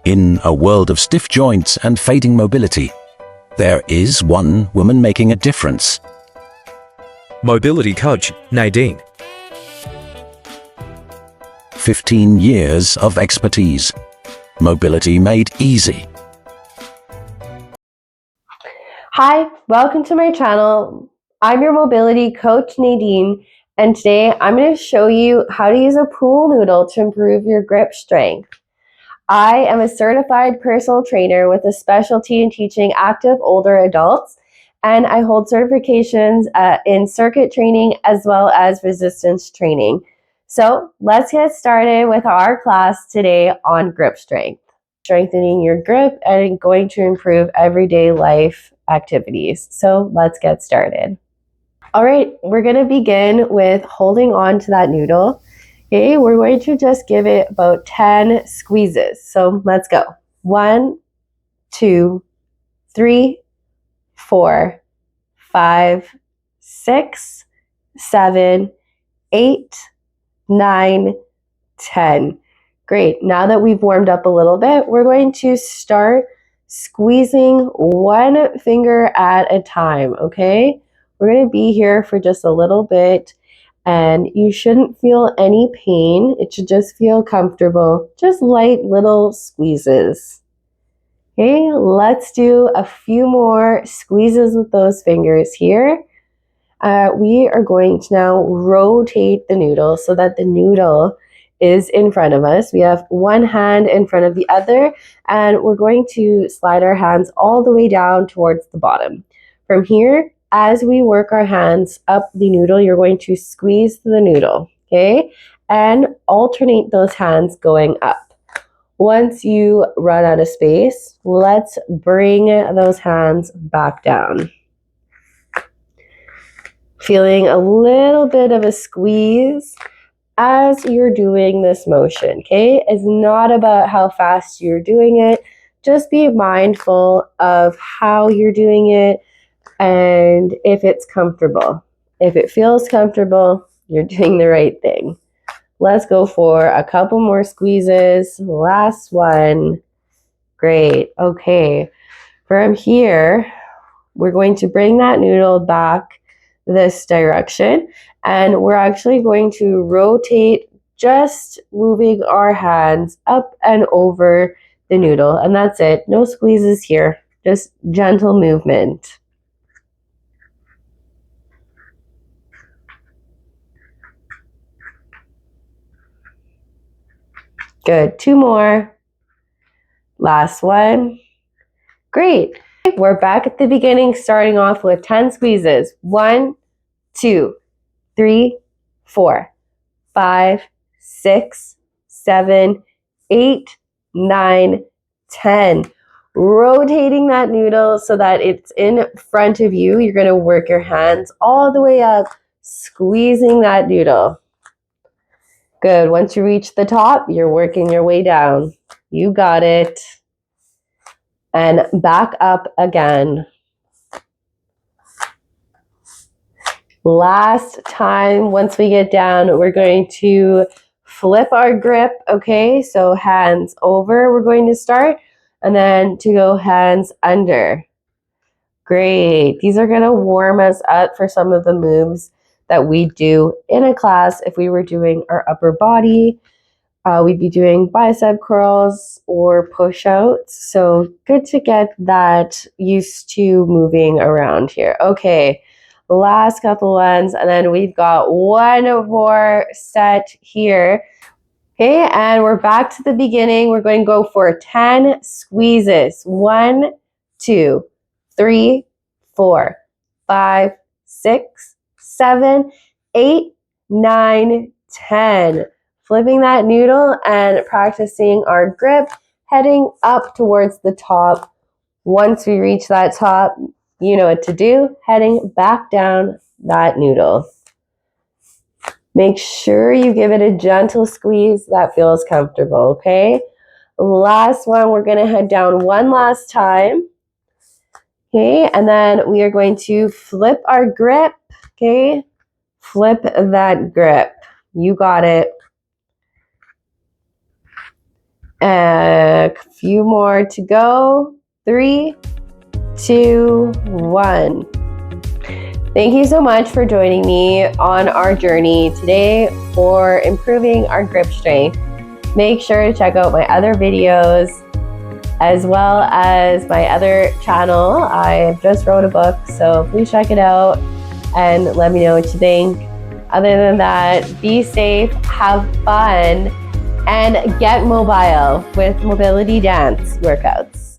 In a world of stiff joints and fading mobility, there is one woman making a difference. Mobility coach Nadine. 15 years of expertise. Mobility made easy. Hi, welcome to my channel. I'm your mobility coach Nadine, and today I'm going to show you how to use a pool noodle to improve your grip strength. I am a certified personal trainer with a specialty in teaching active older adults, and I hold certifications in circuit training as well as resistance training. So let's get started with our class today on grip strength. Strengthening your grip and going to improve everyday life activities. So let's get started. All right, we're going to begin with holding on to that noodle. Okay, we're going to just give it about 10 squeezes. So let's go. 1, 2, 3, 4, 5, 6, 7, 8, 9, 10. Great. Now that we've warmed up a little bit, we're going to start squeezing one finger at a time, okay? We're going to be here for just a little bit, and you shouldn't feel any pain. It should just feel comfortable. Just light little squeezes. Okay, let's do a few more squeezes with those fingers here. We are going to now rotate the noodle so that the noodle is in front of us. We have one hand in front of the other, and we're going to slide our hands all the way down towards the bottom. From here, as we work our hands up the noodle, you're going to squeeze the noodle, okay? And alternate those hands going up. Once you run out of space, let's bring those hands back down. Feeling a little bit of a squeeze as you're doing this motion, okay? It's not about how fast you're doing it. Just be mindful of how you're doing it and if it's comfortable. If it feels comfortable, you're doing the right thing. Let's go for a couple more squeezes. Last one. Great. Okay. From here, we're going to bring that noodle back this direction, and we're actually going to rotate, just moving our hands up and over the noodle, and that's it. No squeezes here, just gentle movement. Good. 2 more. Last one. Great. We're back at the beginning, starting off with 10 squeezes. 1, 2, 3, 4, 5, 6, 7, 8, 9, 10. Rotating that noodle so that it's in front of you. You're going to work your hands all the way up, squeezing that noodle. Good. Once you reach the top, you're working your way down. You got it. And back up again. Last time, once we get down, we're going to flip our grip, okay? So hands over, we're going to start, and then to go hands under. Great. These are going to warm us up for some of the moves that we do in a class. If we were doing our upper body, we'd be doing bicep curls or push-outs. So good to get that used to moving around here. Okay, last couple ones, and then we've got one more set here. Okay, and we're back to the beginning. We're going to go for 10 squeezes. 1, 2, 3, 4, 5, 6, 7, 8, 9, 10. Flipping that noodle and practicing our grip, heading up towards the top. Once we reach that top, you know what to do, heading back down that noodle. Make sure you give it a gentle squeeze that feels comfortable, okay? Last one, we're going to head down one last time. Okay, and then we are going to flip our grip, okay? Flip that grip. You got it. A few more to go. 3, 2, 1. Thank you so much for joining me on our journey today for improving our grip strength. Make sure to check out my other videos as well as my other channel. I just wrote a book, so please check it out and let me know what you think. Other than that, be safe, have fun, and get mobile with mobility dance workouts.